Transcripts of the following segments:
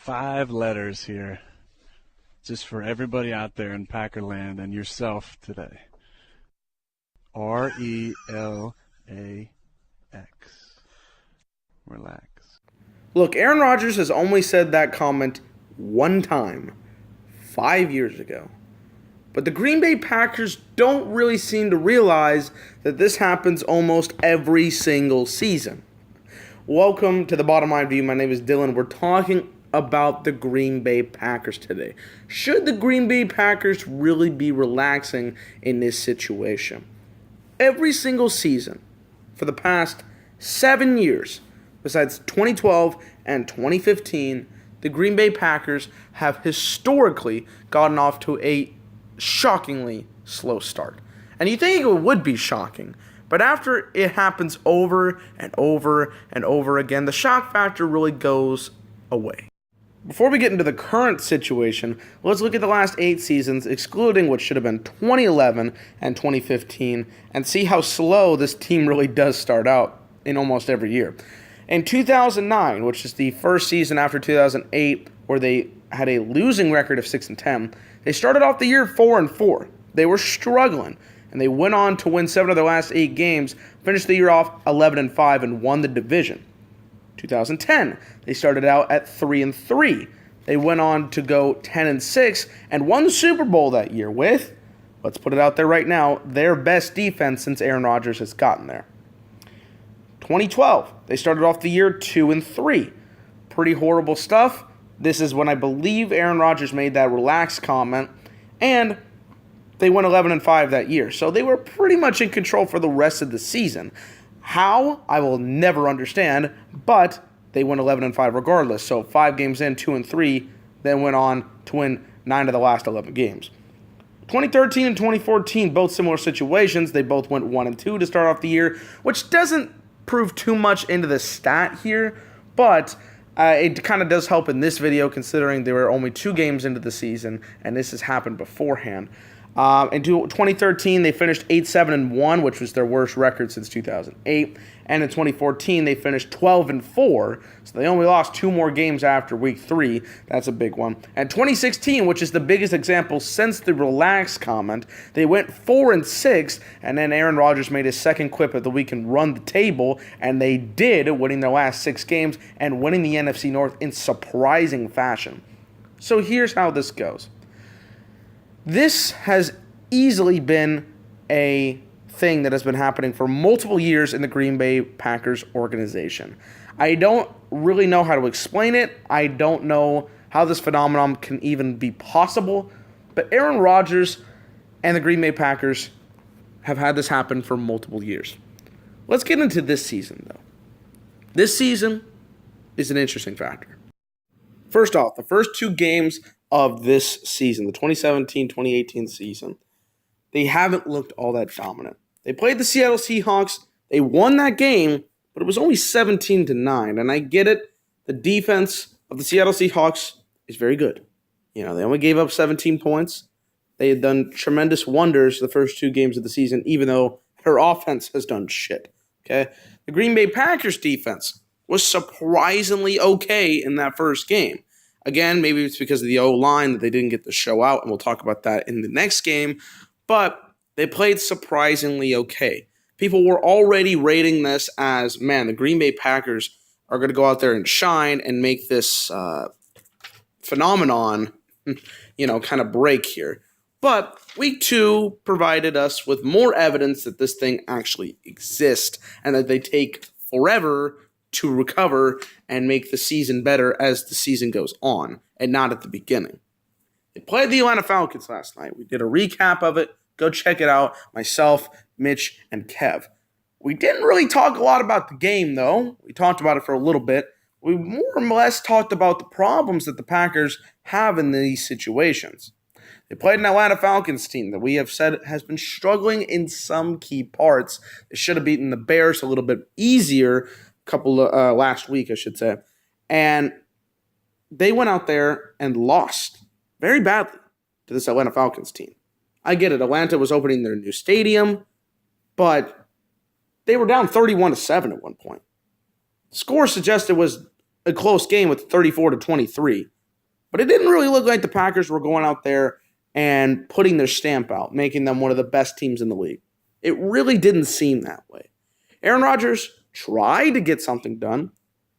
5 letters here, just for everybody out there in Packerland and yourself today. RELAX. Relax. Look, Aaron Rodgers has only said that comment one time, 5 years ago. But the Green Bay Packers don't really seem to realize that this happens almost every single season. Welcome to the Bottom Line View. My name is Dylan. We're talking about the Green Bay Packers today. Should the Green Bay Packers really be relaxing in this situation? Every single season for the past 7 years, besides 2012 and 2015, the Green Bay Packers have historically gotten off to a shockingly slow start. And you think it would be shocking, but after it happens over and over and over again, the shock factor really goes away. Before we get into the current situation, let's look at the last 8 seasons, excluding what should have been 2011 and 2015, and see how slow this team really does start out in almost every year. In 2009, which is the first season after 2008, where they had a losing record of 6-10, they started off the year 4-4. They were struggling, and they went on to win 7 of their last 8 games, finished the year off 11-5, and won the division. 2010, they started out at 3-3. They went on to go 10-6 and won the Super Bowl that year with, let's put it out there right now, their best defense since Aaron Rodgers has gotten there. 2012, they started off the year 2-3. Pretty horrible stuff. This is when I believe Aaron Rodgers made that relaxed comment, and they went 11-5 that year. So they were pretty much in control for the rest of the season. How? I will never understand, but they went 11-5 regardless. So 5 games in, 2-3, then went on to win 9 of the last 11 games. 2013 and 2014, both similar situations. They both went 1-2 to start off the year, which doesn't prove too much into the stat here, but it kind of does help in this video considering there were only 2 games into the season, and this has happened beforehand. In 2013, they finished 8-7-1, which was their worst record since 2008. And in 2014, they finished 12-4, so they only lost 2 more games after week 3. That's a big one. And 2016, which is the biggest example since the relax comment, they went 4-6, and then Aaron Rodgers made his second quip of the week and run the table, and they did, winning their last 6 games and winning the NFC North in surprising fashion. So here's how this goes. This has easily been a thing that has been happening for multiple years in the Green Bay Packers organization. I don't really know how to explain it. I don't know how this phenomenon can even be possible. But Aaron Rodgers and the Green Bay Packers have had this happen for multiple years. Let's get into this season, though. This season is an interesting factor. First off, the first 2 games of this season, the 2017-2018 season, they haven't looked all that dominant. They played the Seattle Seahawks. They won that game, but it was only 17-9. And I get it. The defense of the Seattle Seahawks is very good. You know, they only gave up 17 points. They had done tremendous wonders the first 2 games of the season, even though their offense has done shit. Okay? The Green Bay Packers defense was surprisingly okay in that first game. Again, maybe it's because of the O-line that they didn't get the show out, and we'll talk about that in the next game. But they played surprisingly okay. People were already rating this as, man, the Green Bay Packers are going to go out there and shine and make this phenomenon, kind of break here. But week 2 provided us with more evidence that this thing actually exists and that they take forever to recover and make the season better as the season goes on, and not at the beginning. They played the Atlanta Falcons last night. We did a recap of it. Go check it out. Myself, Mitch, and Kev. We didn't really talk a lot about the game, though. We talked about it for a little bit. We more or less talked about the problems that the Packers have in these situations. They played an Atlanta Falcons team that we have said has been struggling in some key parts. They should have beaten the Bears a little bit easier last week, I should say. And they went out there and lost very badly to this Atlanta Falcons team. I get it. Atlanta was opening their new stadium, but they were down 31-7 at one point. The score suggested it was a close game with 34-23. But it didn't really look like the Packers were going out there and putting their stamp out, making them one of the best teams in the league. It really didn't seem that way. Aaron Rodgers tried to get something done,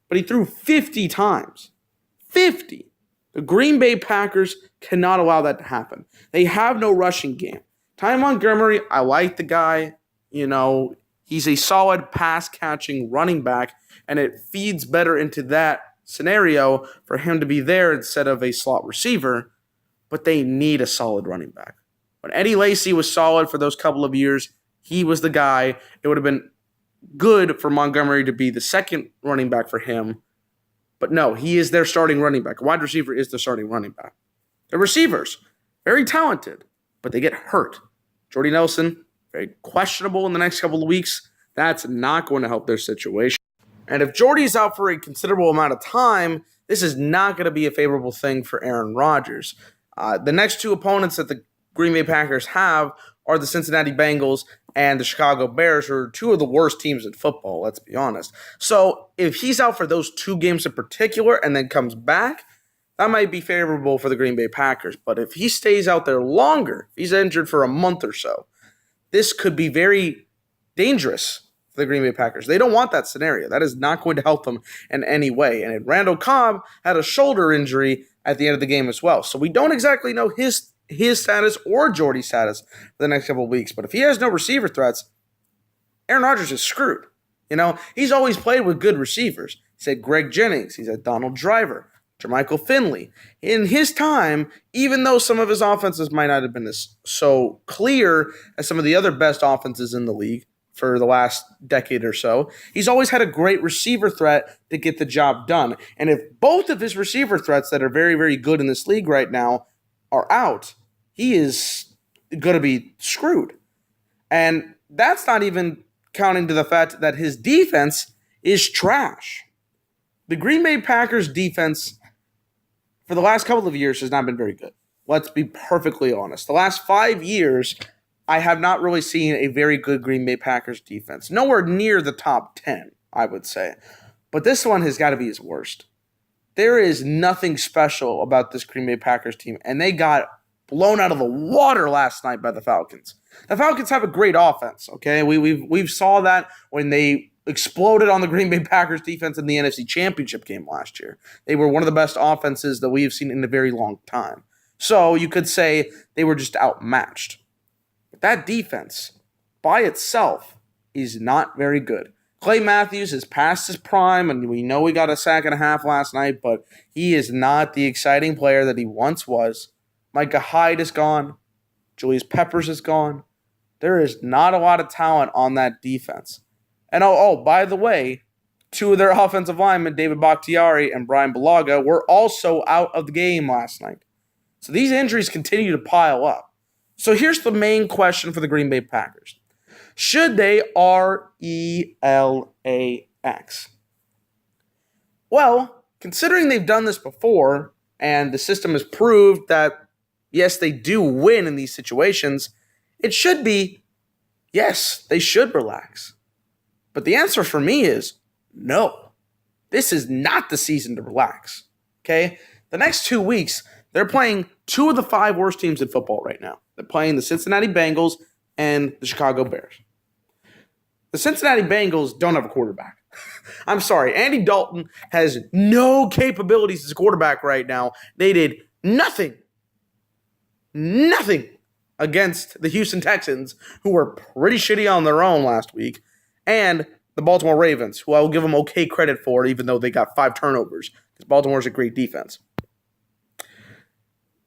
but he threw 50 times. 50. The Green Bay Packers cannot allow that to happen. They have no rushing game. Ty Montgomery, I like the guy. He's a solid pass-catching running back, and it feeds better into that scenario for him to be there instead of a slot receiver, but they need a solid running back. When Eddie Lacy was solid for those couple of years, he was the guy. It would have been good for Montgomery to be the second running back for him, but no, he is their starting running back. A wide receiver is the starting running back. The receivers, very talented, but they get hurt. Jordy Nelson, very questionable in the next couple of weeks. That's not going to help their situation. And if Jordy's out for a considerable amount of time, this is not going to be a favorable thing for Aaron Rodgers. The next two opponents that the Green Bay Packers have are the Cincinnati Bengals and the Chicago Bears, who are two of the worst teams in football, let's be honest. So if he's out for those two games in particular and then comes back, that might be favorable for the Green Bay Packers. But if he stays out there longer, if he's injured for a month or so, this could be very dangerous for the Green Bay Packers. They don't want that scenario. That is not going to help them in any way. And Randall Cobb had a shoulder injury at the end of the game as well. So we don't exactly know his status or Jordy's status for the next couple of weeks. But if he has no receiver threats, Aaron Rodgers is screwed. He's always played with good receivers. He's had Greg Jennings. He's had Donald Driver, Jermichael Finley. In his time, even though some of his offenses might not have been so clear as some of the other best offenses in the league for the last decade or so, he's always had a great receiver threat to get the job done. And if both of his receiver threats that are very, very good in this league right now are out, he is going to be screwed. And that's not even counting to the fact that his defense is trash. The Green Bay Packers defense for the last couple of years has not been very good. Let's be perfectly honest. The last 5 years, I have not really seen a very good Green Bay Packers defense. Nowhere near the top 10, I would say. But this one has got to be his worst. There is nothing special about this Green Bay Packers team, and they got blown out of the water last night by the Falcons. The Falcons have a great offense, okay? We've saw that when they exploded on the Green Bay Packers defense in the NFC Championship game last year. They were one of the best offenses that we have seen in a very long time. So you could say they were just outmatched. But that defense by itself is not very good. Clay Matthews is past his prime, and we know he got a sack and a half last night, but he is not the exciting player that he once was. Micah Hyde is gone. Julius Peppers is gone. There is not a lot of talent on that defense. And by the way, two of their offensive linemen, David Bakhtiari and Brian Bulaga, were also out of the game last night. So these injuries continue to pile up. So here's the main question for the Green Bay Packers. Should they RELAX? Well, considering they've done this before and the system has proved that, yes, they do win in these situations, it should be, yes, they should relax. But the answer for me is no. This is not the season to relax, okay? The next 2 weeks, they're playing two of the 5 worst teams in football right now. They're playing the Cincinnati Bengals and the Chicago Bears. The Cincinnati Bengals don't have a quarterback. I'm sorry. Andy Dalton has no capabilities as a quarterback right now. They did nothing against the Houston Texans, who were pretty shitty on their own last week, and the Baltimore Ravens, who I will give them okay credit for, even though they got 5 turnovers, because Baltimore's a great defense.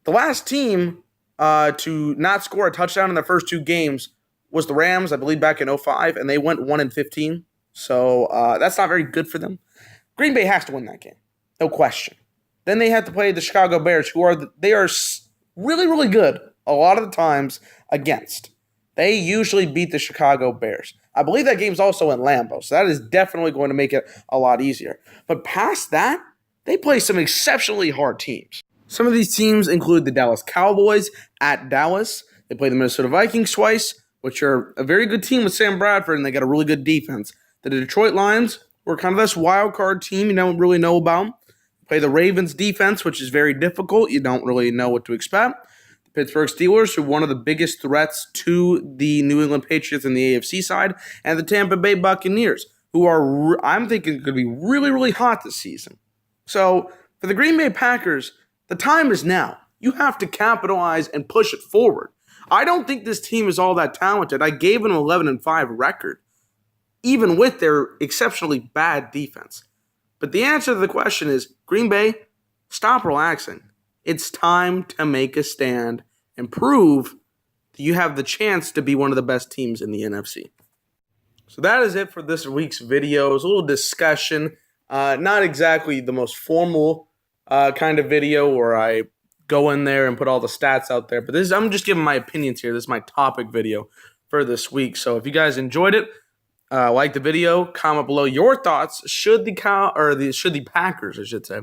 The last team to not score a touchdown in their first 2 games was the Rams, I believe, back in 2005, and they went 1-15. So that's not very good for them. Green Bay has to win that game, no question. Then they have to play the Chicago Bears, who are really, really good a lot of the times against. They usually beat the Chicago Bears. I believe that game's also in Lambeau, so that is definitely going to make it a lot easier. But past that, they play some exceptionally hard teams. Some of these teams include the Dallas Cowboys at Dallas. They play the Minnesota Vikings twice, which are a very good team with Sam Bradford, and they got a really good defense. The Detroit Lions, We're kind of this wild card team you don't really know about. Play the Ravens defense, which is very difficult. You don't really know what to expect. The Pittsburgh Steelers are one of the biggest threats to the New England Patriots in the AFC side, and the Tampa Bay Buccaneers, who are, I'm thinking, going to be really, really hot this season. So for the Green Bay Packers, the time is now. You have to capitalize and push it forward. I don't think this team is all that talented. I gave an 11-5 record, even with their exceptionally bad defense. But the answer to the question is, Green Bay, stop relaxing. It's time to make a stand and prove that you have the chance to be one of the best teams in the NFC. So that is it for this week's video. It was a little discussion, not exactly the most formal kind of video where I go in there and put all the stats out there. But I'm just giving my opinions here. This is my topic video for this week. So if you guys enjoyed it, like the video, comment below your thoughts. Should the Packers, I should say,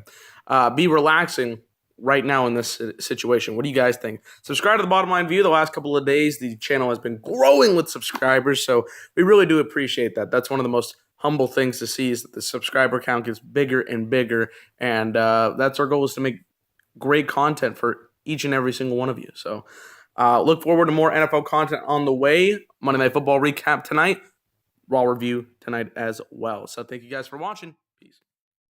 be relaxing right now in this situation? What do you guys think? Subscribe to the Bottom Line View. The last couple of days, the channel has been growing with subscribers, so we really do appreciate that. That's one of the most humble things to see, is that the subscriber count gets bigger and bigger, and that's our goal, is to make great content for each and every single one of you. So look forward to more NFL content on the way. Monday Night Football recap tonight. Raw review tonight as well. So thank you guys for watching.